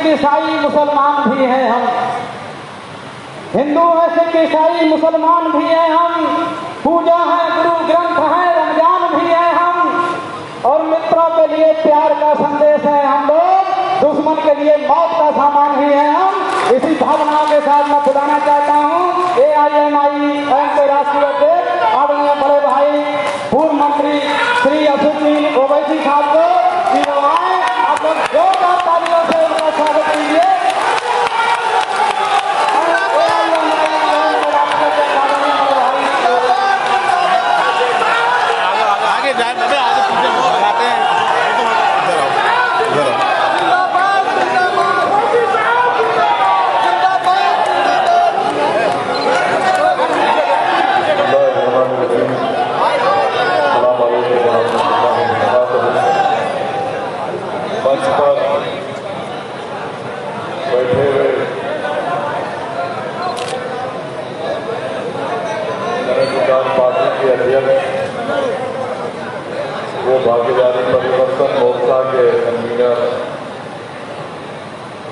ईसाई मुसलमान भी हैं हम, हिंदू हैं, सिख ईसाई मुसलमान भी हैं हम, पूजा है, गुरु ग्रंथ है, रमजान भी है हम, और मित्रों के लिए प्यार का संदेश है हम लोग, दुश्मन के लिए मौत का सामान भी है हम। इसी भावनाओं के साथ मैं बुलाना चाहता हूँ AIMIM के राष्ट्रीय अध्यक्ष आदरणीय बड़े भाई पूर्व मंत्री श्री असुद्दीन ओवैसी साहब को, आप लोग जोरदार तालियों से उनका स्वागत कीजिए। वो भागीदारी परिवर्तन मोर्चा के कन्वीनर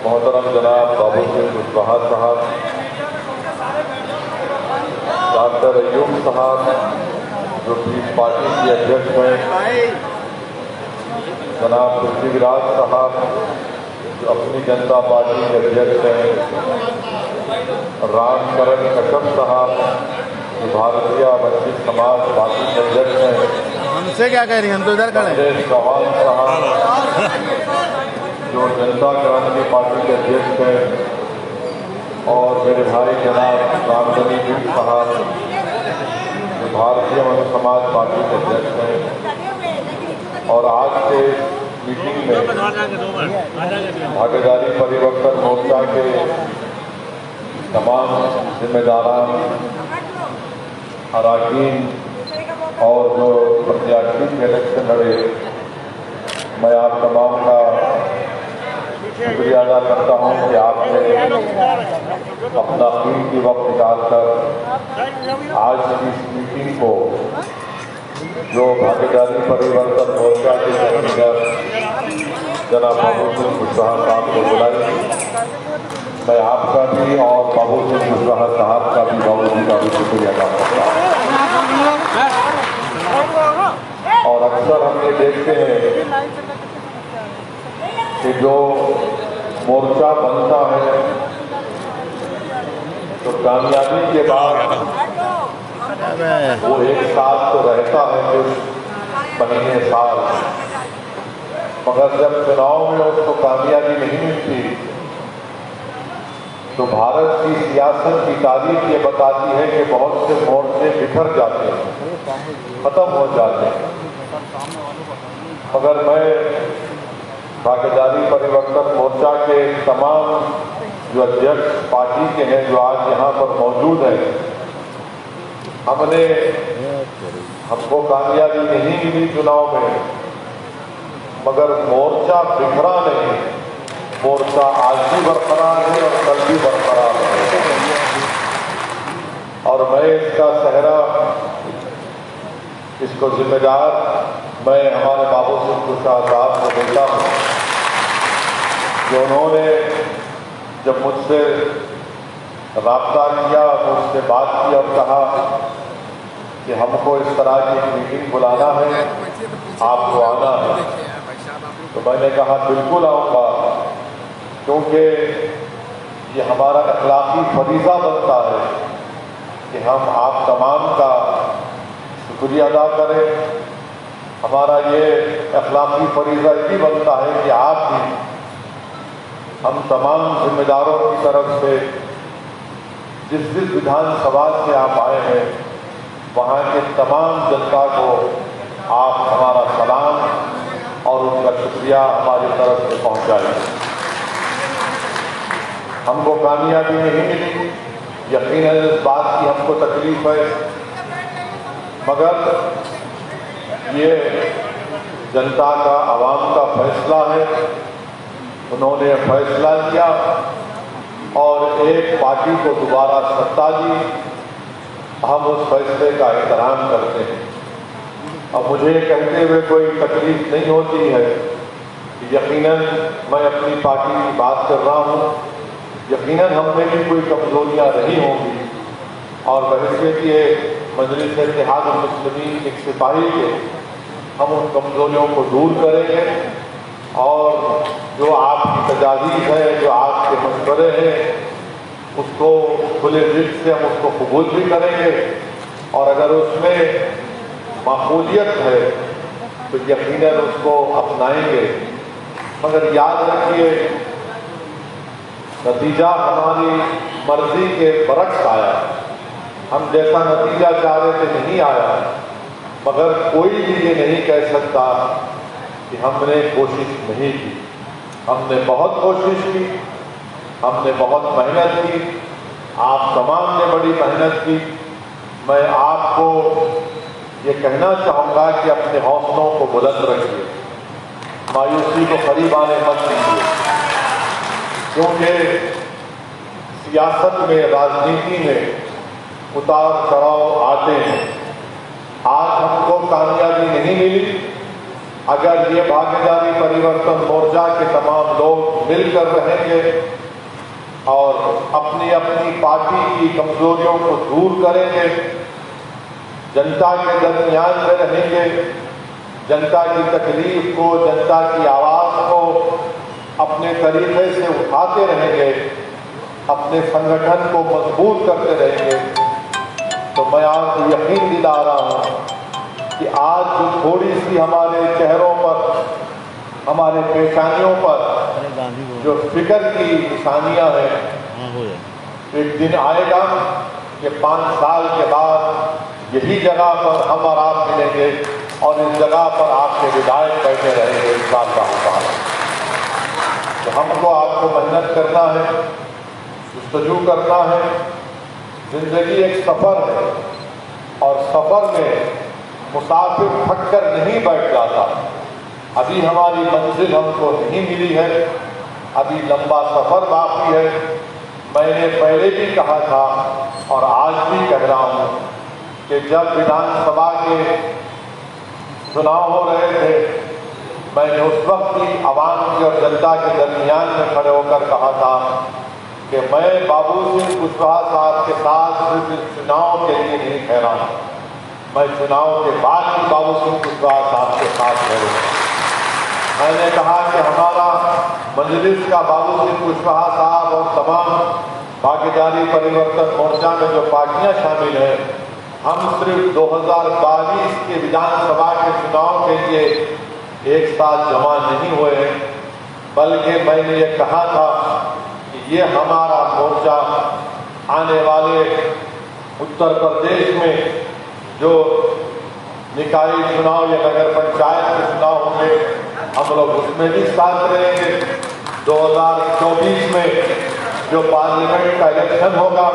मोहतरम जनाब बाबू सिंह कुशवाहा साहब, डॉक्टर अयूब साहब जो पीस पार्टी के अध्यक्ष हैं, जनाब पृथ्वीराज साहब जो अपनी जनता पार्टी के अध्यक्ष हैं, रामकरण कश्यप साहब जो भारतीय वंचित समाज पार्टी के अध्यक्ष हैं, हमसे क्या कह रही हैं, हम तो इधर खड़े हैं। चौहान साहब जो जनता क्रांति पार्टी के अध्यक्ष हैं, और मेरे भाई जनाब रामधनी सिंह साहब जो भारतीय वंचित समाज पार्टी के अध्यक्ष हैं। और आज के मीटिंग में भागीदारी परिवर्तन मोर्चा के तमाम जिम्मेदारान, अरकान और जो प्रत्याशी के इलेक्शन लड़े, मैं आप तमाम का शुक्रिया अदा करता हूं कि आपने अपना कीमती वक्त निकालकर आज की इस मीटिंग को, जो भागीदारी परिवर्तन मोर्चा के कन्वीनर जनाब बाबू सिंह कुशवाहा साहब को बुलाई। मैं आपका भी और बाबू सिंह कुशवाहा साहब का भी, बाबू जी का भी शुक्रिया अदा करता हूँ। और अक्सर हम ये देखते हैं कि जो मोर्चा बनता है तो कामयाबी के बाद वो एक साल तो रहता है, कुछ महीने साल, मगर जब चुनाव में उसको कामयाबी नहीं मिलती तो भारत की सियासत की तारीख ये बताती है कि बहुत से मोर्चे बिखर जाते हैं, खत्म हो जाते हैं। मगर मैं भागीदारी परिवर्तन मोर्चा के तमाम जो अध्यक्ष पार्टी के हैं जो आज यहाँ पर मौजूद हैं, हमको कामयाबी नहीं मिली चुनाव में, मगर मोर्चा बिखरा नहीं, मोर्चा आज भी बरकरार है और कल भी बरकरार है। और मैं इसका सेहरा, इसको जिम्मेदार मैं हमारे बाबू सिंह कुशवाहा साहब को देता हूँ, जो उन्होंने जब मुझसे राब्ता किया, मुझसे बात की और कहा कि हमको इस तरह की मीटिंग बुलाना है, आपको आना है, तो मैंने कहा बिल्कुल आऊँगा, क्योंकि ये हमारा अखलाकी फरीज़ा बनता है कि हम आप तमाम का शुक्रिया अदा करें। हमारा ये अखलाकी फरीज़ा भी बनता है कि आप भी हम तमाम जिम्मेदारों की तरफ से जिस विधानसभा से आप आए हैं, वहाँ के तमाम जनता को आप हमारा सलाम और उनका शुक्रिया हमारी तरफ से पहुँचाएं। हमको कामयाबी नहीं मिली, यकीनन इस बात की हमको तकलीफ है, मगर ये जनता का, आवाम का फैसला है। उन्होंने फैसला किया और एक पार्टी को दोबारा सत्ता दी, हम उस फैसले का एहतराम करते हैं। अब मुझे कहते हुए कोई तकलीफ नहीं होती है कि यकीनन मैं अपनी पार्टी की बात कर रहा हूँ, यकीनन हम में भी कोई कमजोरियाँ रही होंगी और बहैसियत मजलिस इत्तेहादुल मुस्लिमीन एक सिपाही के हम उन कमजोरियों को दूर करेंगे और जो आपकी तजावीज़ है, जो आपके मशवरे हैं, उसको खुले दिल से हम उसको कबूल भी करेंगे और अगर उसमें माकूलियत है तो यकीनन उसको अपनाएंगे। मगर याद रखिए, नतीजा हमारी मर्जी के बरक्स आया, हम जैसा नतीजा चाह रहे थे नहीं आया, मगर कोई भी ये नहीं कह सकता कि हमने कोशिश नहीं की। हमने बहुत कोशिश की, हमने बहुत मेहनत की, आप तमाम ने बड़ी मेहनत की। मैं आपको ये कहना चाहूँगा कि अपने हौसलों को बुलंद रखिए, मायूसी को करीब आने मत दीजिए, क्योंकि सियासत में, राजनीति में उतार चढ़ाव आते हैं। आज हमको कामयाबी नहीं मिली, अगर ये भागीदारी परिवर्तन मोर्चा के तमाम लोग मिलकर रहेंगे और अपनी अपनी पार्टी की कमजोरियों को दूर करेंगे, जनता के दरमियान में रहेंगे, जनता की तकलीफ को, जनता की आवाज़ को अपने तरीके से उठाते रहेंगे, अपने संगठन को मजबूत करते रहेंगे, तो मैं आपको यकीन दिला रहा हूँ कि आज जो थोड़ी सी हमारे चेहरों पर, हमारे पेशानियों पर जो फिक्र की निशानियां हैं, एक दिन आएगा कि 5 साल के बाद यही जगह पर हम और आप मिलेंगे और इस जगह पर आपके विधायक बैठे रहेंगे इस बात का हुक्म। तो हमको आपको मेहनत करना है, जुस्तजू करना है। जिंदगी एक सफ़र है और सफ़र में मुसाफिर थक कर नहीं बैठ जाता। अभी हमारी मंजिल हमको नहीं मिली है, अभी लंबा सफ़र बाकी है। मैंने पहले भी कहा था और आज भी कह रहा हूँ कि जब विधानसभा के चुनाव हो रहे थे, मैंने उस वक्त भी आवाम की और जनता के दरमियान में खड़े होकर कहा था कि मैं बाबू सिंह कुशवाहा साहब के साथ सिर्फ चुनाव के लिए नहीं ठहरा हूँ, मैं चुनाव के बाद भी बाबू सिंह कुशवाहा साहब के साथ ठहरूंगा। मैंने कहा कि हमारा मजलिस का बाबू सिंह कुशवाहा साहब और तमाम भागीदारी परिवर्तन मोर्चा में जो पार्टियां शामिल हैं, हम सिर्फ 2022 के विधानसभा के चुनाव के लिए एक साथ जमा नहीं हुए हैं, बल्कि मैंने ये कहा था कि ये हमारा मोर्चा आने वाले उत्तर प्रदेश में जो निकाय चुनाव या नगर पंचायत के चुनाव होंगे, हम लोग उसमें भी साथ रहेंगे। 2024 में जो पार्लियामेंट का इलेक्शन होगा,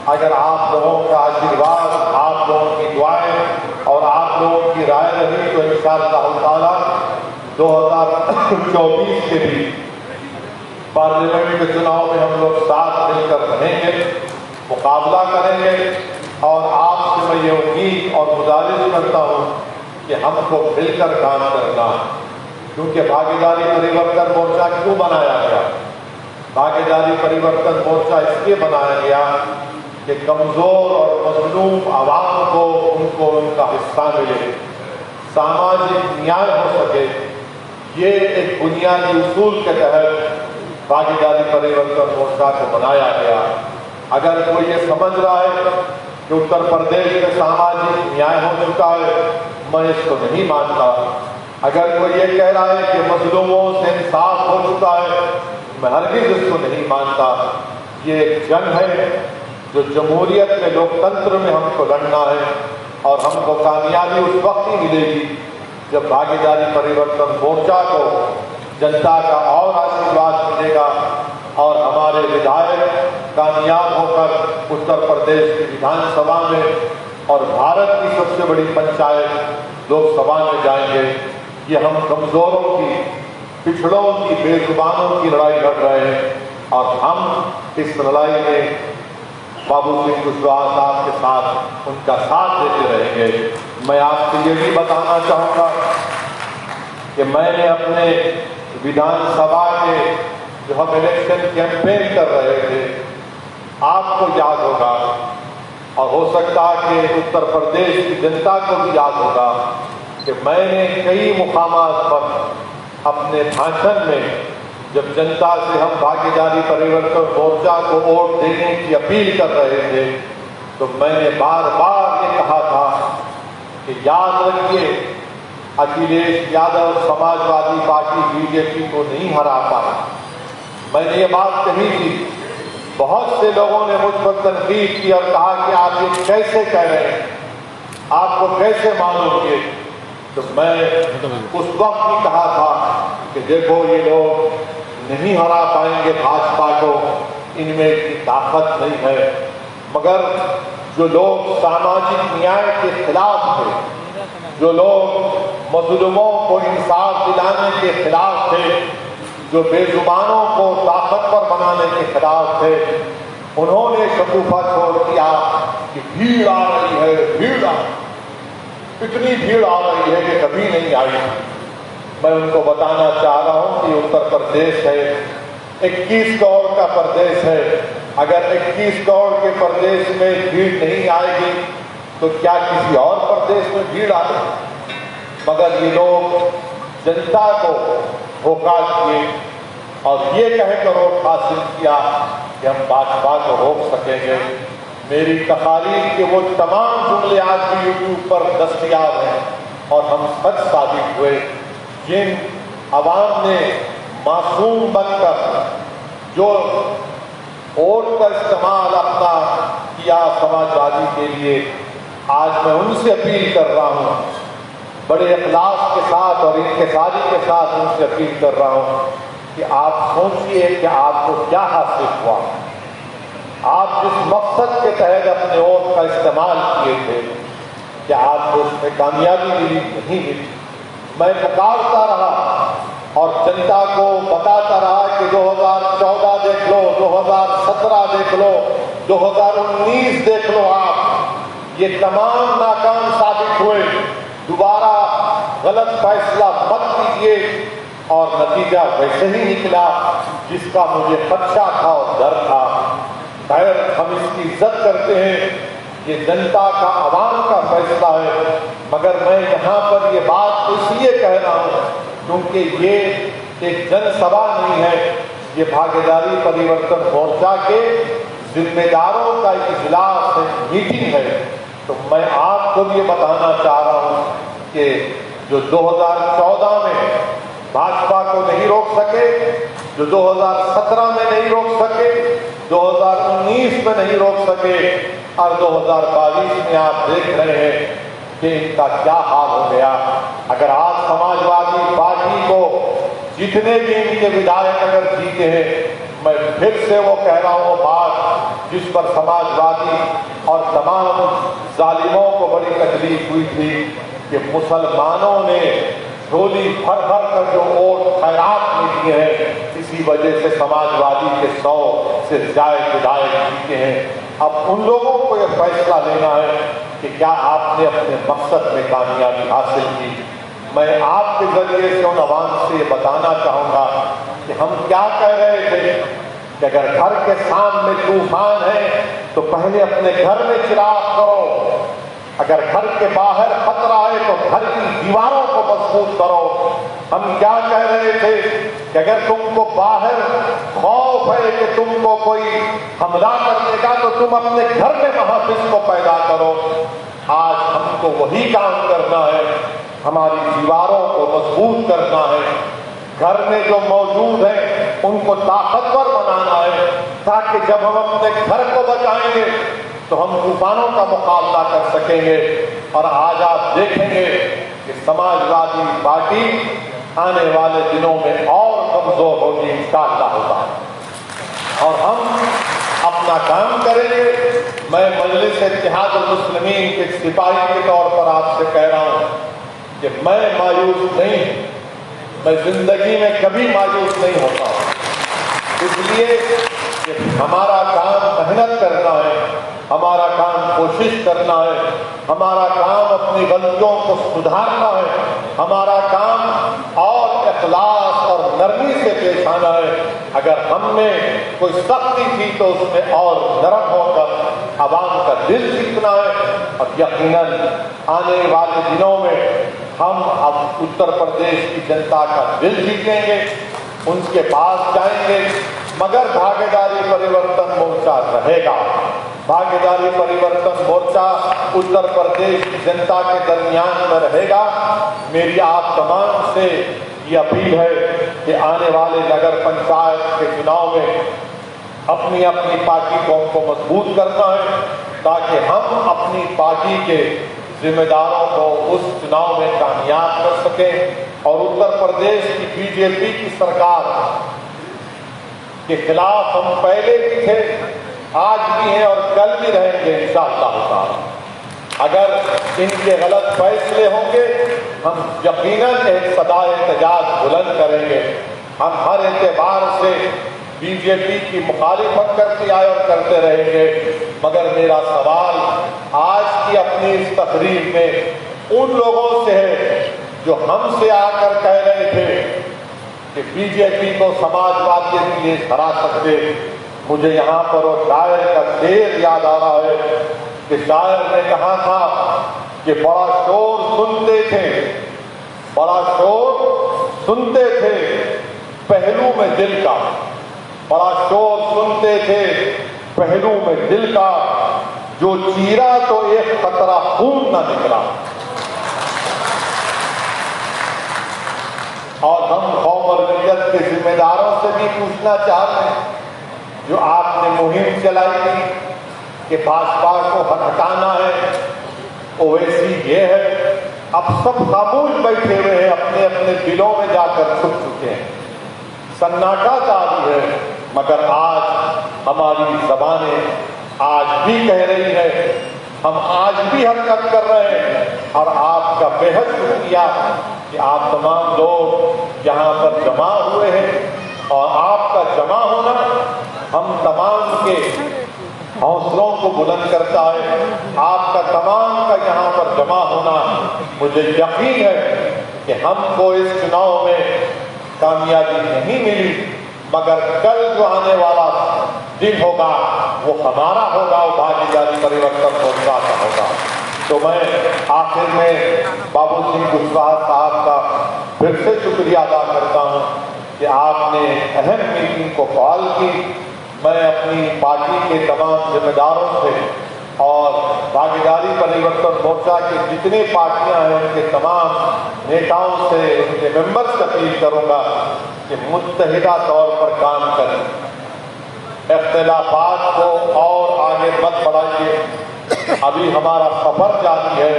अगर आप लोगों का आशीर्वाद, आप लोगों की दुआएं और आप लोगों की राय रही तो इंशाअल्लाह ताला 2024 के भी पार्लियामेंट के चुनाव में हम लोग साथ मिलकर रहेंगे, मुकाबला करेंगे। और आपसे मैं ये उम्मीद और गुजारिश करता हूँ कि हमको मिलकर काम करना है, क्योंकि भागीदारी परिवर्तन मोर्चा क्यों बनाया गया? भागीदारी परिवर्तन मोर्चा इसलिए बनाया गया कि कमजोर और मजलूम आवाम को उनको उनका हिस्सा मिले, सामाजिक न्याय हो सके। ये एक बुनियादी उसूल के तहत भागीदारी परिवर्तन मोर्चा को बनाया गया। अगर कोई ये समझ रहा है कि उत्तर प्रदेश में सामाजिक न्याय हो चुका है, मैं इसको नहीं मानता। अगर कोई ये कह रहा है कि मजलूमों से इंसाफ हो चुका है, मैं हरगिज़ इसको नहीं मानता। ये एक जंग है जो जमहूरियत में, लोकतंत्र में हमको लड़ना है और हमको कामयाबी उस वक्त ही मिलेगी जब भागीदारी परिवर्तन मोर्चा को जनता का और आशीर्वाद मिलेगा और हमारे विधायक कामयाब होकर उत्तर प्रदेश की विधानसभा में और भारत की सबसे बड़ी पंचायत लोकसभा में जाएंगे। ये हम कमजोरों की, पिछड़ों की, बेजुबानों की लड़ाई लड़ रहे हैं और हम इस लड़ाई में बाबू सिंह कुशवाहा साहब के साथ उनका साथ देते रहेंगे। मैं आपसे ये भी बताना चाहूँगा कि मैंने अपने विधानसभा के जो हम इलेक्शन कैंपेन कर रहे थे, आपको याद होगा और हो सकता है कि उत्तर प्रदेश की जनता को भी याद होगा कि मैंने कई मुकामात पर अपने भाषण में जब जनता से हम भागीदारी परिवर्तन मोर्चा को वोट देने की अपील कर रहे थे, तो मैंने बार बार ये कहा था कि याद रखिए, अखिलेश यादव समाजवादी पार्टी बीजेपी को नहीं हरा पाया। मैंने ये बात कही थी, बहुत से लोगों ने मुझ पर तनकीद की और कहा कि आप ये कैसे कह रहे हैं, आपको कैसे मालूम ये। तो मैं उस वक्त भी कहा था कि देखो, ये लोग नहीं हरा पाएंगे भाजपा को, इनमें इतनी ताकत नहीं है। मगर जो लोग सामाजिक न्याय के खिलाफ थे, जो लोग मजलूमों को इंसाफ दिलाने के खिलाफ थे, जो बेजुबानों को ताकतवर बनाने के खिलाफ थे, उन्होंने शगुफा छोड़ दिया कि भीड़ आ रही है, भीड़ इतनी भीड़ आ रही है कि कभी नहीं आई। मैं उनको बताना चाह रहा हूं कि उत्तर प्रदेश है, 21 करोड़ का प्रदेश है। अगर 21 करोड़ के प्रदेश में भीड़ नहीं आएगी तो क्या किसी और प्रदेश में भीड़ आएगी? मगर ये लोग जनता को धोखा दिए और ये कहकर वोट हासिल किया कि हम भाजपा को रोक सकेंगे। मेरी तकारीर के वो तमाम जुमले आज भी यूट्यूब पर दस्तयाब हैं और हम सच साबित हुए। जिन अवाम ने मासूम बनकर जो वोट का इस्तेमाल अपना किया समाजवादी के लिए, आज मैं उनसे अपील कर रहा हूँ, बड़े इखलास के साथ और इंतसारी के साथ उनसे अपील कर रहा हूँ कि आप सोचिए कि आपको क्या हासिल हुआ। आप जिस मकसद के तहत अपने वोट का इस्तेमाल किए थे, क्या आपको उसमें कामयाबी मिली? नहीं मिली। मैं पुकारता रहा और जनता को बताता रहा कि 2014 देख लो, 2017 देख लो, 2019 देख लो, आप ये तमाम नाकाम साबित हुए। दोबारा गलत फैसला मत कीजिए। और नतीजा वैसे ही निकला जिसका मुझे खदशा था और डर था। खैर, हम इसकी इज्जत करते हैं, ये जनता का, आवाम का फैसला है। मगर मैं यहाँ पर ये बात इसलिए कह रहा हूँ क्योंकि ये एक जनसभा नहीं है, ये भागीदारी परिवर्तन मोर्चा के जिम्मेदारों का इजलास है, मीटिंग है। तो मैं आपको भी ये बताना चाह रहा हूँ कि जो 2014 में भाजपा को नहीं रोक सके, जो 2017 में नहीं रोक सके, 2019 में नहीं रोक सके और 2022 में आप देख रहे हैं कि इनका क्या हाल हो गया। अगर आज समाजवादी पार्टी को जितने भी इनके विधायक अगर जीते हैं, मैं फिर से वो कह रहा हूँ बात जिस पर समाजवादी और तमाम जालिमों को बड़ी तकलीफ हुई थी कि मुसलमानों ने झोली भर भर कर जो वोट खैरात में दिए हैं, इसी वजह से समाजवादी के 100 से ज्यादा विधायक जीते हैं। अब उन लोगों को यह फैसला लेना है कि क्या आपने अपने मकसद में कामयाबी हासिल की। मैं आपके जरिए से उन अवाम से ये बताना चाहूँगा कि हम क्या कह रहे थे कि अगर घर के सामने तूफान है तो पहले अपने घर में चिराग करो, अगर घर के बाहर खतरा है तो घर की दीवारों को मजबूत करो। हम क्या कह रहे थे कि अगर तुमको बाहर खौफ है कि तुमको कोई हमला कर देगा तो तुम अपने घर में महफिज को पैदा करो। आज हमको वही काम करना है, हमारी दीवारों को मजबूत करना है, घर में जो मौजूद है उनको ताकतवर बनाना है, ताकि जब हम अपने घर को बचाएंगे तो हम तूफानों का मुकाबला कर सकेंगे। और आज आप देखेंगे कि समाजवादी पार्टी आने वाले दिनों में और कमजोर होगी, इंशाअल्लाह होगा, और हम अपना काम करेंगे। मैं मजलिस इत्तेहादुल मुस्लिमीन के सिपाही के तौर पर आपसे कह रहा हूं कि मैं मायूस नहीं, मैं जिंदगी में कभी मायूस नहीं होता। इसलिए कि हमारा काम मेहनत करना है, हमारा काम कोशिश करना है, हमारा काम अपनी गलतियों को सुधारना है, हमारा काम और इखलास और नरमी से पेश आना है। अगर हम में कोई सख्ती थी तो उसमें और नरम होकर आवाम का दिल जीतना है। और यकीनन आने वाले दिनों में हम अब उत्तर प्रदेश की जनता का दिल जीतेंगे, उनके पास जाएंगे, मगर भागीदारी परिवर्तन मोर्चा रहेगा। भागीदारी परिवर्तन मोर्चा उत्तर प्रदेश की जनता के दरमियान में रहेगा। मेरी आप तमाम से ये अपील है कि आने वाले नगर पंचायत के चुनाव में अपनी अपनी पार्टी को हमको मजबूत करना है, ताकि हम अपनी पार्टी के जिम्मेदारों को उस चुनाव में कामयाब कर सकें और उत्तर प्रदेश की बीजेपी की सरकार के खिलाफ हम पहले भी थे, आज भी हैं और कल भी रहेंगे इंशाअल्लाह। अगर इनके गलत फैसले होंगे हम यकीनन एक सदाए एहतजाज बुलंद करेंगे। हम हर एतबार से बीजेपी की मुखालिफत करते आए और करते रहेंगे। मगर मेरा सवाल आज की अपनी इस तकरीर में उन लोगों से है जो हमसे आकर कह रहे थे कि बीजेपी को समाजवाद के लिए हरा सकते। मुझे यहाँ पर वो शायर का शेर याद आ रहा है कि शायर ने कहा था कि बड़ा शोर सुनते थे, बड़ा शोर सुनते थे पहलू में दिल का, बड़ा शोर सुनते थे पहलू में दिल का, जो चीरा तो एक खतरा खून न निकला। और हम कौम और मिल्लत के जिम्मेदारों से भी पूछना चाहते हैं, जो आपने मुहिम चलाई थी कि भाजपा को हटाना है, ओवैसी ये है। अब सब खामोश बैठे हुए हैं, अपने अपने दिलों में जाकर छुप चुके हैं, सन्नाटा जारी है। मगर आज हमारी जबानें आज भी कह रही है, हम आज भी हरकत कर रहे हैं। और आपका बेहद शुक्रिया कि आप तमाम लोग यहाँ पर जमा हुए हैं और आपका जमा होना हम तमाम के हौसलों को बुलंद करता है। आपका तमाम का यहाँ पर जमा होना, मुझे यकीन है कि हमको इस चुनाव में कामयाबी नहीं मिली, मगर कल जो आने वाला दिन होगा वो हमारा होगा, वो भागीदारी परिवर्तन मोर्चा का होगा। तो मैं आखिर में बाबू सिंह कुशवाहा साहब का फिर से शुक्रिया अदा करता हूँ कि आपने अहम मीटिंग को कॉल की। मैं अपनी पार्टी के तमाम जिम्मेदारों से और भागीदारी परिवर्तन मोर्चा की जितने पार्टियां हैं उनके तमाम नेताओं से, उनके मेंबर्स से अपील करूंगा कि मुत्तहिदा तौर पर काम करें, इख्तिलाफात को और आगे मत बढ़ाइए। अभी हमारा सफर जारी है,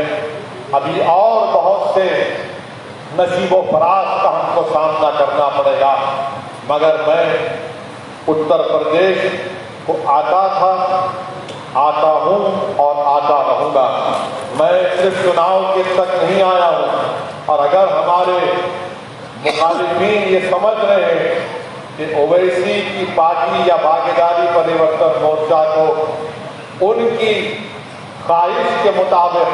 अभी और बहुत से नसीबो फराज का हमको सामना करना पड़ेगा। मगर मैं उत्तर प्रदेश को आता था, आता हूं और आता रहूंगा। मैं सिर्फ चुनाव के तक नहीं आया हूं। और अगर हमारे मुखालिफिन ये समझ रहे हैं कि ओवैसी की पार्टी या भागीदारी परिवर्तन मोर्चा को उनकी ख्वाहिश के मुताबिक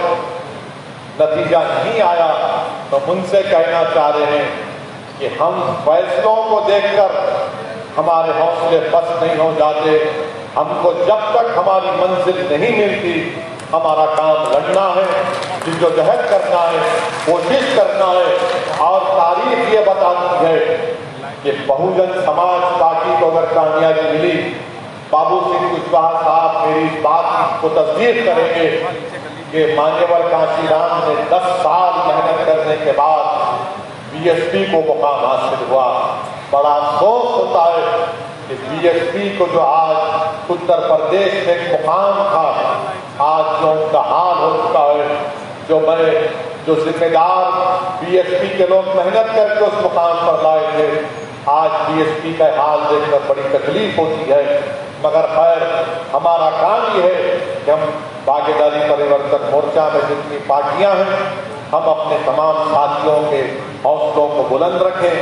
नतीजा नहीं आया, तो उनसे कहना चाह रहे हैं कि हम फैसलों को देखकर हमारे हौसले बस नहीं हो जाते। हमको जब तक हमारी मंजिल नहीं मिलती, हमारा काम लड़ना है, जिद्दोजहद करना है, कोशिश करना है। और तारीख ये बताती है कि बहुजन समाज पार्टी को अगर कामयाबी मिली, बाबू सिंह कुशवाहा साहब मेरी इस बात को तस्दीक करेंगे कि मान्यवर कांशीराम ने 10 साल मेहनत करने के बाद बीएसपी को मुकाम हासिल हुआ। बड़ा अफसोस होता है कि बीएसपी को जो आज उत्तर प्रदेश में एक मुकाम था, आज जो उनका हाल हो चुका है, जो जिम्मेदार बीएसपी के लोग मेहनत करके उस मुकाम पर लाए थे, आज बीएसपी का हाल देखकर बड़ी तकलीफ होती है। मगर खैर, हमारा काम ये है कि हम भागीदारी परिवर्तन मोर्चा में जितनी पार्टियां हैं, हम अपने तमाम साथियों के हौसलों को बुलंद रखें,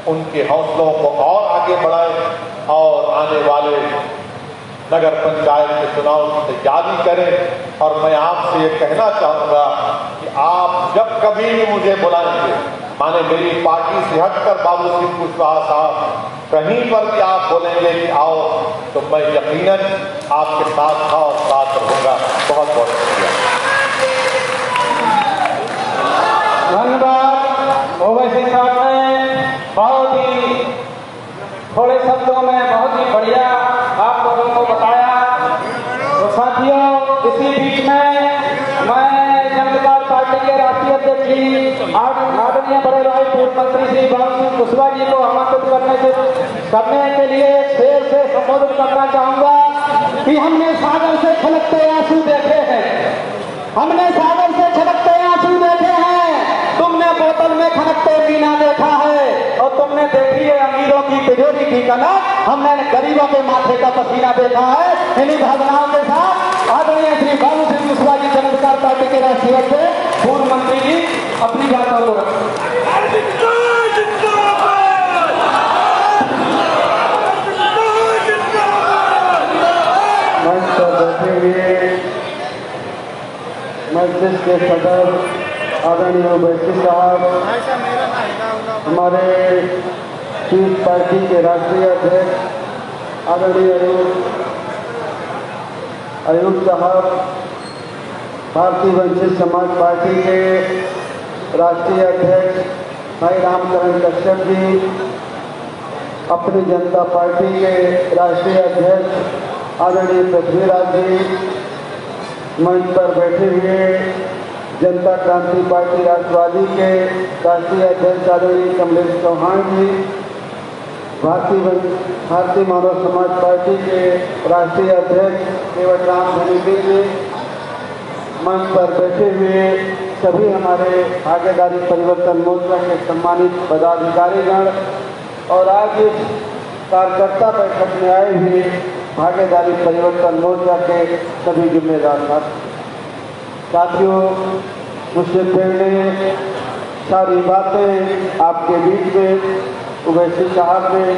उनके हौसलों को और आगे बढ़ाएं और आने वाले नगर पंचायत के चुनाव की तैयारी करें। और मैं आपसे ये कहना चाहूँगा कि आप जब कभी भी मुझे बुलाएंगे, माने मेरी पार्टी से हटकर बाबू सिंह कुशवाहा साहब कहीं पर भी आप बोलेंगे कि आओ तो मैं यकीनन आपके साथ था और साथ रहूंगा। बहुत बहुत शुक्रिया। धन्यवाद। ओवैसी साहब ने बहुत ही थोड़े शब्दों में बहुत ही बढ़िया आप लोगों को बताया। तो साथियों, इसी बीच में मैं जनता पार्टी के राष्ट्रीय अध्यक्ष श्री आदरणीय बड़े भाई पूर्व मंत्री श्री बाबू सिंह कुशवाहा जी को आमंत्रित करने के लिए शेर से संबोधित करना चाहूंगा कि हमने सागर से छलकते आंसू देखे हैं, हमने सागर से छलकते आंसू देखे हैं, तुमने बोतल में खनकते पीना देखा है और तुमने देखी है अमीरों की तिजोरी की कनक, हमने गरीबों के माथे का पसीना देखा है। इन्हीं भावनाओं के साथ आदरणीय श्री बाबू सिंह कुशवाहा जी जनता पार्टी के राष्ट्रीय अध्यक्ष पूर्व मंत्री जी अपनी बातों को रखें। मंच पर बैठे हुए मस्जिद के सदर आदरणीय ओवैसी साहब, हमारे पीस पार्टी के राष्ट्रीय अध्यक्ष आदरणीय अयूब साहब, भारतीय वंचित समाज पार्टी के राष्ट्रीय अध्यक्ष भाई रामचरण कश्यप जी, अपनी जनता पार्टी के राष्ट्रीय अध्यक्ष आदरणीय पृथ्वीराज जी, मंच पर बैठे हुए जनता क्रांति पार्टी राष्ट्रवादी के राष्ट्रीय अध्यक्ष आदरणीय कमलेश चौहान जी, भारतीय मानव समाज पार्टी के राष्ट्रीय अध्यक्ष केवट राम धनीवी जी, मंच पर बैठे हुए सभी हमारे भागीदारी परिवर्तन मोर्चा के सम्मानित पदाधिकारीगण और आज इस कार्यकर्ता बैठक में आए हुए भागीदारी परिवर्तन मोर्चा के सभी जिम्मेदार साथियों, मुझसे पहले सारी बातें आपके बीच में ओवैसी साहब ने,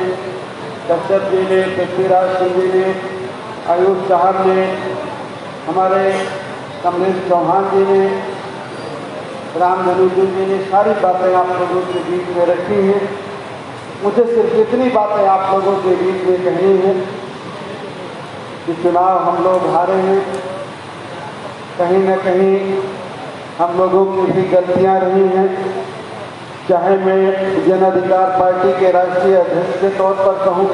कश्यप जी ने, पृथ्वीराज सिंह जी ने, अयूब साहब ने, हमारे कमलेश चौहान जी ने, रामधनु जी ने सारी बातें आप लोगों के बीच में रखी हैं। मुझे सिर्फ इतनी बातें आप लोगों के बीच में कहनी है कि चुनाव हम लोग हारे हैं, कहीं न कहीं हम लोगों की भी गलतियां रही हैं। चाहे मैं जन अधिकार पार्टी के राष्ट्रीय अध्यक्ष के तौर पर कहूं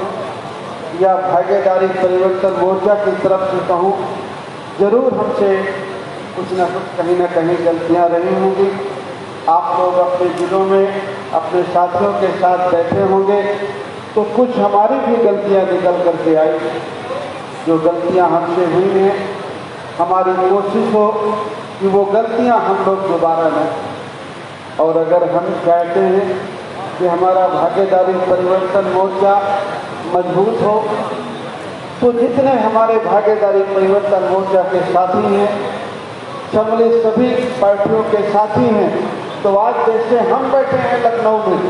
या भागीदारी परिवर्तन मोर्चा की तरफ से कहूं, जरूर हमसे कुछ न कुछ कहीं न कहीं गलतियां रही होंगी। आप लोग अपने जिलों में अपने साथियों के साथ बैठे होंगे तो कुछ हमारी भी गलतियां निकल करके आई। जो गलतियां हमसे हुई हैं, हमारी कोशिश हो कि वो गलतियां हम लोग दोबारा न करें। और अगर हम चाहते हैं कि हमारा भागीदारी परिवर्तन मोर्चा मजबूत हो तो जितने हमारे भागीदारी परिवर्तन मोर्चा के साथी हैं, सम्मिलित सभी पार्टियों के साथी हैं, तो आज जैसे हम बैठे हैं लखनऊ में,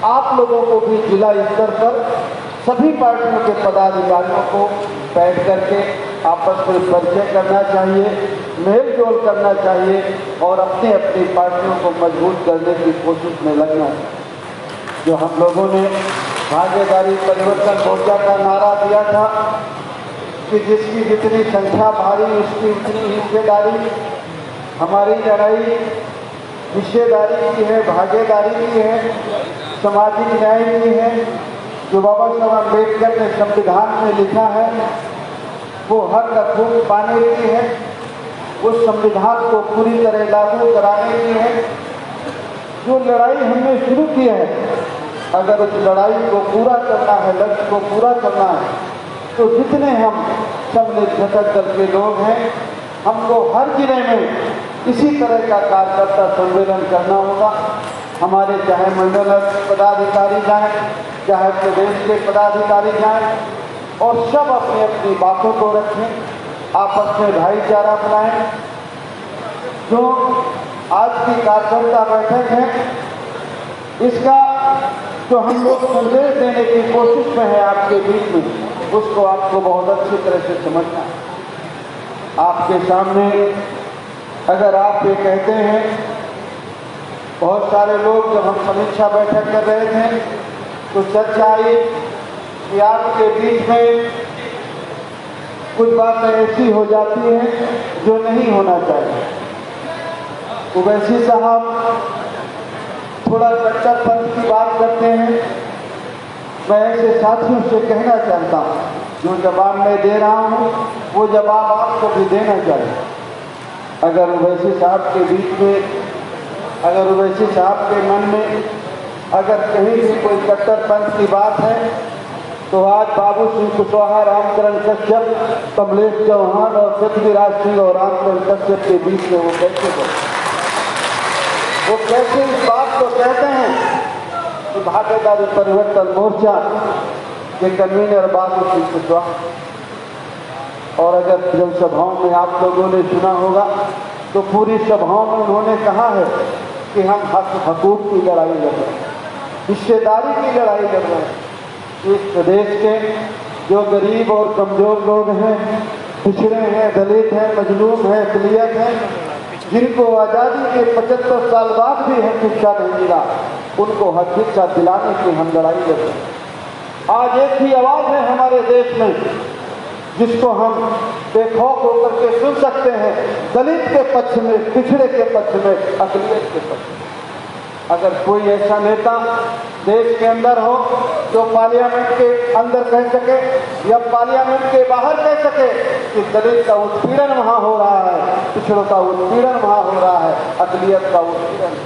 आप लोगों को भी जिला स्तर पर सभी पार्टियों के पदाधिकारियों को बैठ करके आपस में परिचय करना चाहिए, मेल जोल करना चाहिए और अपनी अपनी पार्टियों को मजबूत करने की कोशिश में लगना चाहिए। जो हम लोगों ने भागीदारी परिवर्तन मोर्चा का नारा दिया था कि जिसकी जितनी संख्या भारी उसकी उतनी हिस्सेदारी, हमारी लड़ाई हिस्सेदारी की है, भागीदारी की है, सामाजिक न्याय की है। जो बाबा साहब अम्बेडकर ने संविधान में लिखा है वो हर खूब पाने की है, उस संविधान को पूरी तरह लागू कराने की है। जो लड़ाई हमने शुरू की है, अगर उस लड़ाई को पूरा करना है, लक्ष्य को पूरा करना है, तो जितने हम सम्मिलित घटक दल के लोग हैं, हमको हर जिले में इसी तरह का कार्यकर्ता सम्मेलन करना होगा। हमारे चाहे मंडल पदाधिकारी जाएं, चाहे प्रदेश के पदाधिकारी जाएं, और सब अपनी अपनी बातों को रखें, आपस में भाईचारा बनाएं। जो आज की कार्यकर्ता बैठक है, इसका जो हम लोग संदेश देने की कोशिश में है आपके बीच में, उसको आपको बहुत अच्छी तरह से समझना है। आपके सामने अगर आप ये कहते हैं बहुत सारे लोग जब हम समीक्षा बैठक कर रहे थे तो चर्चा आई कि आपके बीच में कुछ बातें ऐसी हो जाती हैं जो नहीं होना चाहिए। ओवैसी साहब थोड़ा कट्टरपंथ की बात करते हैं। मैं ऐसे साथियों से कहना चाहता हूँ, जो जवाब मैं दे रहा हूँ वो जवाब आपको भी देना चाहिए। अगर ओवैसी साहब के बीच में, अगर ओवैसी साहब के मन में अगर कहीं भी कोई कट्टरपंथ की बात है तो आज बाबू सिंह कुशवाहा, रामकरण कश्यप, कमलेश चौहान और पृथ्वीराज सिंह और रामकरण कश्यप के बीच में वो कैसे इस बात को कहते हैं कि भागीदारी परिवर्तन मोर्चा के कन्वीनर बाबू सिंह कुशवाहा। और अगर जनसभाओं में आप लोगों ने सुना होगा तो पूरी सभाओं में उन्होंने कहा है कि हम हक हकूक की लड़ाई लड़ रहे हैं, हिस्सेदारी की लड़ाई लड़ रहे हैं। इस प्रदेश के जो गरीब और कमजोर लोग हैं, पिछड़े हैं, दलित हैं, मजलूम हैं, अक़लियत हैं, जिनको आज़ादी के 75 साल बाद भी हक शिक्षा नहीं मिला, उनको हक शिक्षा दिलाने की हम लड़ाई लड़ रहे हैं। आज एक ही आवाज़ है हमारे देश में जिसको हम बेखौफ होकर के सुन सकते हैं, दलित के पक्ष में, पिछड़े के पक्ष में, अक़लियत के पक्ष में। अगर कोई ऐसा नेता देश के अंदर हो जो पार्लियामेंट के अंदर कह सके या पार्लियामेंट के बाहर कह सके कि दलित का उत्पीड़न वहाँ हो रहा है, पिछड़ों का उत्पीड़न वहाँ हो रहा है, अक़लियत का उत्पीड़न,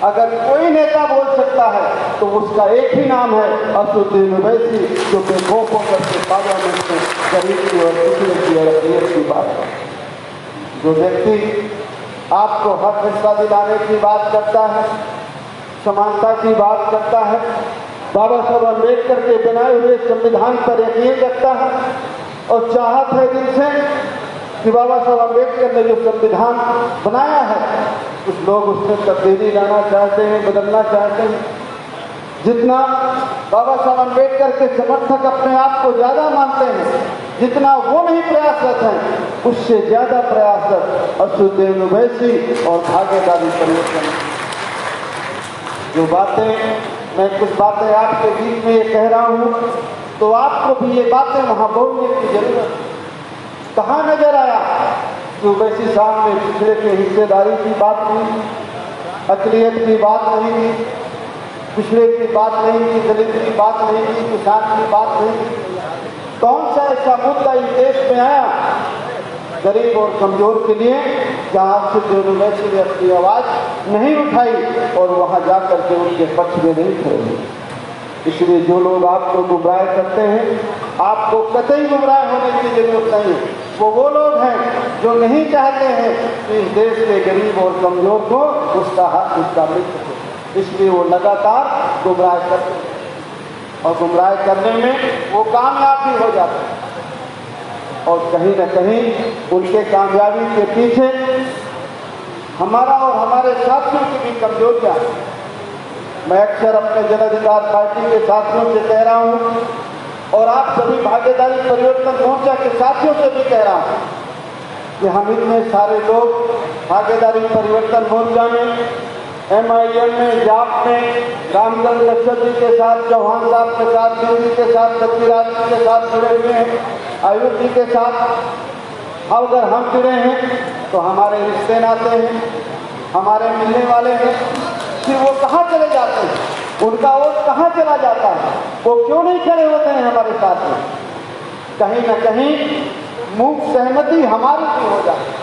अगर कोई नेता बोल सकता है तो उसका एक ही नाम है असदुद्दीन ओवैसी, जो बेखौफ होकर के पार्लियामेंट में गरीब की और पिछड़े की और अक़लियत की बात है। जो व्यक्ति आपको हक हिस्सा दिलाने की बात करता है, समानता की बात करता है, बाबा साहब अम्बेडकर के बनाए हुए संविधान पर यकीन रखता है और चाहत है दिल से कि बाबा साहब अम्बेडकर ने जो संविधान बनाया है कुछ लोग उसमें तब्दीली लाना चाहते हैं, बदलना चाहते हैं। जितना बाबा साहब अम्बेडकर के समर्थक अपने आप को ज़्यादा मानते हैं, जितना वो नहीं प्रयासरत हैं, उससे ज़्यादा प्रयासरत असदुद्दीन ओवैसी और भागीदारी परिवर्तन। जो बातें मैं कुछ बातें आपके बीच में ये कह रहा हूँ तो आपको भी ये बातें वहाँ बोलने की जरूरत है। कहाँ नजर आया कि ओवैसी साहब ने पिछड़े के हिस्सेदारी की बात नहीं, अक़लियत की बात नहीं की, पिछड़े की बात नहीं की, दलित की बात नहीं की, किसान की बात नहीं की। कौन सा ऐसा मुद्दा इस देश में आया गरीब और कमजोर के लिए जहाँ असदुद्दीन ओवैसी ने अपनी आवाज़ नहीं उठाई और वहाँ जाकर के उनके पक्ष में नहीं खड़े हुए। इसलिए जो लोग आपको गुमराह करते हैं, आपको कतई गुमराह होने की जरूरत नहीं है। वो लोग हैं जो नहीं चाहते हैं कि इस देश के गरीब और कमजोर को उसका हक, उसका मिल सके। इसलिए वो लगातार गुमराह करते हैं और गुमराह करने में वो कामयाब भी हो जाते हैं। और कहीं न कहीं उनके कामयाबी के पीछे हमारा और हमारे साथियों की भी कमजोरियाँ। मैं अक्सर अपने जन अधिकार पार्टी के साथियों से कह रहा हूँ और आप सभी भागीदारी परिवर्तन मोर्चा के साथियों से भी कह रहा हूँ कि हम इतने सारे लोग भागीदारी परिवर्तन मोर्चा में, MIM में, जाप में, रामकरण कश्यप जी के साथ, चौहान साहब के साथ, सिंह जी के साथ, पृथ्वीराज जी के साथ जुड़े हुए हैं, आयुष जी के साथ। अब अगर हम जुड़े हैं तो हमारे रिश्ते नाते हैं, हमारे मिलने वाले हैं, फिर वो कहाँ चले जाते हैं, उनका वोट कहाँ चला जाता है, वो क्यों नहीं खड़े होते हैं हमारे साथ में। कहीं न कहीं मूक सहमति हमारी भी हो जाती है,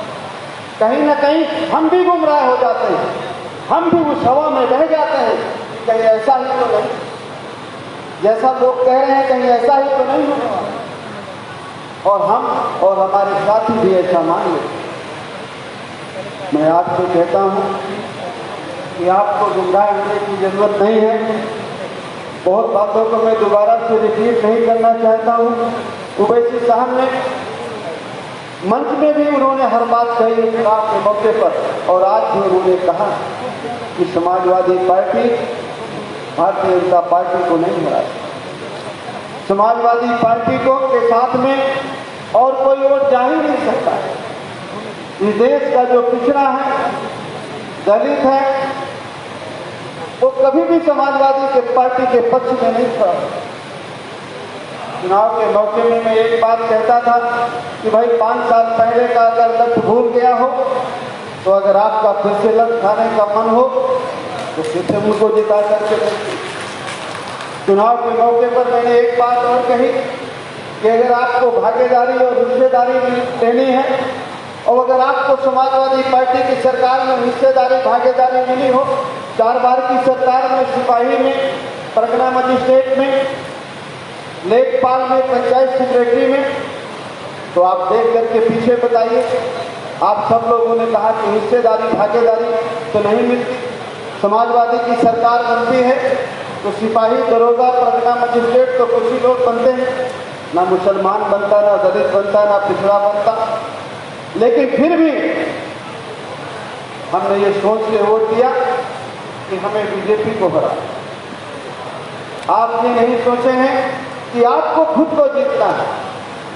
कहीं न कहीं हम भी गुमराह हो जाते हैं, हम भी उस हवा में बह जाते हैं कि कहीं ऐसा ही तो नहीं, जैसा लोग कह रहे हैं कहीं ऐसा ही तो नहीं होने वाला। और हम और हमारे साथी भी ऐसा मान लेते। मैं आपसे कहता हूँ कि आपको गुमराह होने की जरूरत नहीं है। बहुत बातों को मैं दोबारा से रिपीट नहीं करना चाहता हूँ। ओवैसी साहब ने मंच में भी उन्होंने हर बात कही इनकलाब के मौके पर, और आज भी उन्होंने कहा कि समाजवादी पार्टी भारतीय जनता पार्टी को नहीं हरा सकती। समाजवादी पार्टी को के साथ में और कोई वोट जा ही नहीं सकता है। इस देश का जो पिछड़ा है, दलित है, वो कभी भी समाजवादी के पार्टी के पक्ष में नहीं खड़ा। चुनाव के मौके में मैं एक बात कहता था कि भाई 5 साल पहले का अगर लक्ष्य भूल गया हो तो अगर आपका फिर से लक्ष्य खाने का मन हो तो फिर से उनको जिता करके चुनाव के मौके पर मैंने एक बात और कही कि अगर आपको भागीदारी और हिस्सेदारी लेनी है और अगर आपको समाजवादी पार्टी की सरकार में हिस्सेदारी भागीदारी मिली हो, 4 बार की सरकार में, सिपाही में, परगना मजिस्ट्रेट में, लेखपाल में, पंचायत सेक्रेटरी में, तो आप देख करके पीछे बताइए। आप सब लोगों ने कहा कि हिस्सेदारी भागीदारी तो नहीं मिलती। समाजवादी की सरकार बनती है तो सिपाही, दरोगा, परगना मजिस्ट्रेट तो कुछ ही लोग बनते हैं, ना मुसलमान बनता, ना दलित बनता, ना पिछड़ा बनता। लेकिन फिर भी हमने ये सोच के वोट दिया कि हमें बीजेपी को हरा। आप ये नहीं सोचे हैं कि आपको खुद को जीतना है,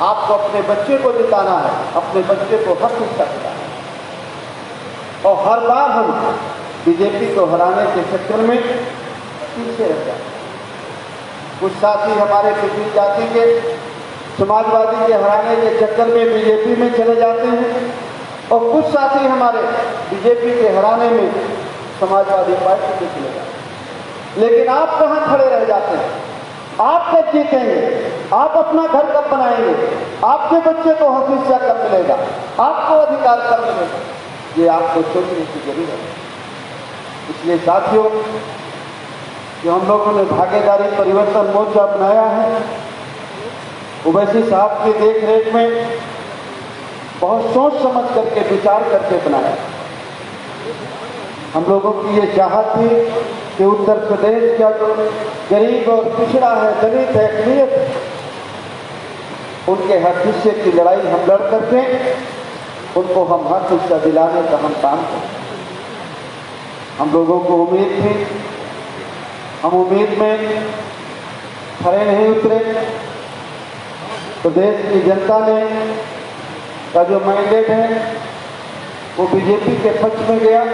आपको अपने बच्चे को जिताना है, अपने बच्चे को हक हिस्सा दिलाना है। और हर बार हम बीजेपी को हराने के चक्कर में पीछे रह जाते। कुछ साथी हमारे पिछड़ी जाति के समाजवादी के हराने के चक्कर में बीजेपी में चले जाते हैं और कुछ साथी हमारे बीजेपी के हराने में समाजवादी पार्टी में चले जाते हैं। लेकिन आप कहाँ खड़े रह जाते हैं? आप कब जीतेंगे? आप अपना घर कब बनाएंगे? आपके बच्चे को हक हिस्सा कब मिलेगा? आपको अधिकार कब मिलेगा? ये आपको सोचने की जरूरत है। इसलिए साथियों, जो हम लोगों ने भागीदारी परिवर्तन मोर्चा अपनाया है, ओवैसी साहब की देखरेख में बहुत सोच समझ करके, विचार करके बनाया। हम लोगों की ये चाहत थी कि उत्तर प्रदेश का जो गरीब और पिछड़ा है, दलित है, अकलियत है, उनके हक हिस्से की लड़ाई हम लड़ करके उनको हम हक हिस्सा दिलाने का हम काम करें। हम लोगों को उम्मीद थी, हम उम्मीद में खड़े नहीं उतरे। प्रदेश की जनता ने का जो मैंडेट है वो बीजेपी के पक्ष में गया,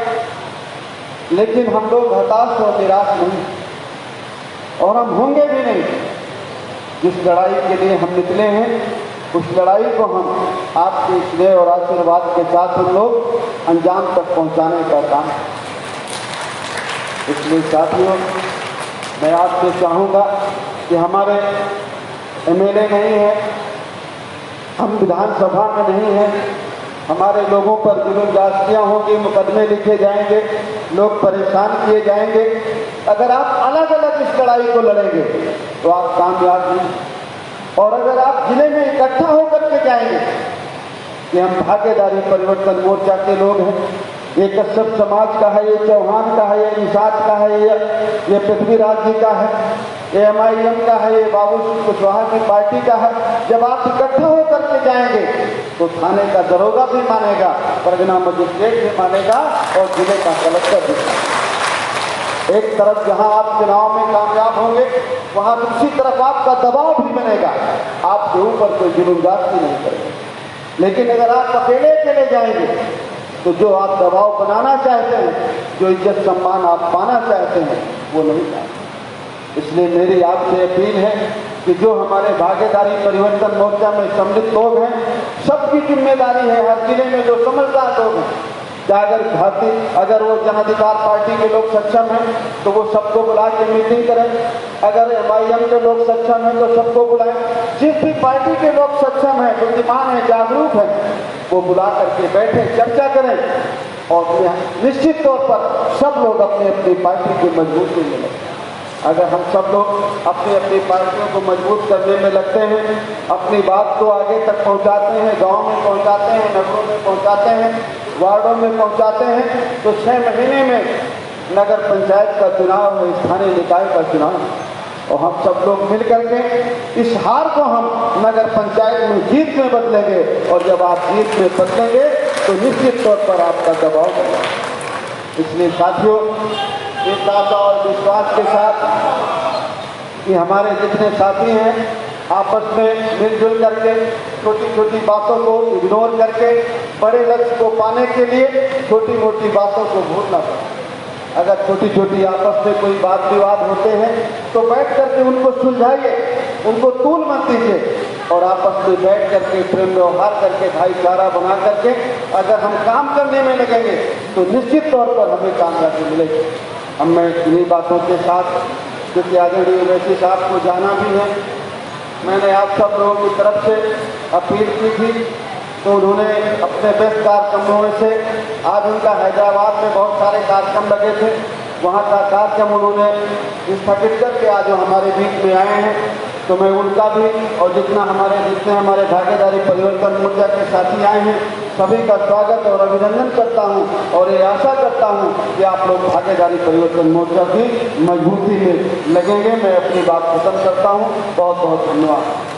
लेकिन हम लोग हताश और निराश नहीं, और हम होंगे भी नहीं। जिस लड़ाई के लिए हम निकले हैं उस लड़ाई को हम आपके स्नेह और आशीर्वाद के साथ हम लोग अंजाम तक पहुंचाने का काम। इसलिए साथियों, मैं आपसे चाहूँगा कि हमारे एमएलए नहीं है, हम विधानसभा में नहीं हैं, हमारे लोगों पर जुल्म-जास्तियाँ होंगी, मुकदमे लिखे जाएंगे, लोग परेशान किए जाएंगे। अगर आप अलग अलग इस लड़ाई को लड़ेंगे तो आप कामयाब नहीं। और अगर आप जिले में इकट्ठा होकर के जाएंगे कि हम भागीदारी परिवर्तन मोर्चा के लोग हैं, ये कश्यप समाज का है, ये चौहान का है, ये निषाद का है, ये पृथ्वीराज जी का है, ये MIM का है, ये बाबू सिंह कुशवाहा की पार्टी का है। जब आप इकट्ठा होकर के जाएंगे तो थाने का दरोगा भी मानेगा, परगना मजिस्ट्रेट भी मानेगा और जिले का कलेक्टर भी। एक तरफ जहां आप चुनाव में कामयाब होंगे, वहां दूसरी तरफ आपका दबाव भी बनेगा, आपके ऊपर कोई जुल्म-जास्ती नहीं करेगा। लेकिन अगर आप अकेले चले जाएंगे तो जो आप दबाव बनाना चाहते हैं, जो इज्जत सम्मान आप पाना चाहते हैं, वो नहीं पाएंगे। इसलिए मेरी आपसे अपील है कि जो हमारे भागीदारी परिवर्तन मोर्चा में सम्मिलित लोग हैं, सबकी जिम्मेदारी है, हर जिले में जो समझदार लोग हैं, अगर वो जन अधिकार पार्टी के लोग सक्षम हैं तो वो सबको बुला के मीटिंग करें, अगर MIM के लोग सक्षम हैं तो सबको बुलाएं। जिस भी पार्टी के लोग सक्षम हैं, बुद्धिमान हैं, जागरूक हैं, वो बुला करके बैठे, चर्चा करें और निश्चित तौर पर सब लोग अपनी अपनी पार्टी की मजबूती में लगते हैं। अगर हम सब लोग अपनी अपनी पार्टियों को मजबूत करने में लगते हैं, अपनी बात को आगे तक पहुंचाते हैं, गांव में पहुंचाते हैं, नगरों में पहुंचाते हैं, वार्डों में पहुंचाते हैं, तो 6 महीने में नगर पंचायत का चुनाव है, स्थानीय निकाय का चुनाव, और हम सब लोग मिल करके इस हार को हम नगर पंचायत में जीत में बदलेंगे। और जब आप जीत में बदलेंगे तो निश्चित तौर पर आपका दबाव बढ़ेगा। इसलिए साथियों, इस आशा और विश्वास के साथ कि हमारे जितने साथी हैं आपस में मिलजुल करके छोटी छोटी बातों को इग्नोर करके बड़े लक्ष्य को पाने के लिए छोटी मोटी बातों को भूलना पड़ता है। अगर छोटी छोटी आपस में कोई वाद विवाद होते हैं तो बैठ करके उनको सुलझाइए, उनको तूल मत दीजिए और आपस में बैठ करके प्रेम व्यवहार करके भाईचारा बना करके अगर हम काम करने में लगेंगे तो निश्चित तौर पर हमें कामयाबी मिलेगी। हम मैं इन्हीं बातों के साथ, क्योंकि आदरणीय ओवैसी साहब को जाना भी है, मैंने आप सब लोगों की तरफ से अपील की थी तो उन्होंने अपने व्यस्त कार्यक्रमों में से आज उनका हैदराबाद में बहुत सारे कार्यक्रम लगे थे, वहाँ का कार्यक्रम उन्होंने स्थगित करके आज हमारे बीच में आए हैं। तो मैं उनका भी और जितने हमारे भागीदारी परिवर्तन मोर्चा के साथी आए हैं सभी का स्वागत और अभिनंदन करता हूं और ये आशा करता हूं कि आप लोग भागीदारी परिवर्तन मोर्चा की मजबूती में लगेंगे। मैं अपनी बात खत्म करता हूं। बहुत बहुत धन्यवाद।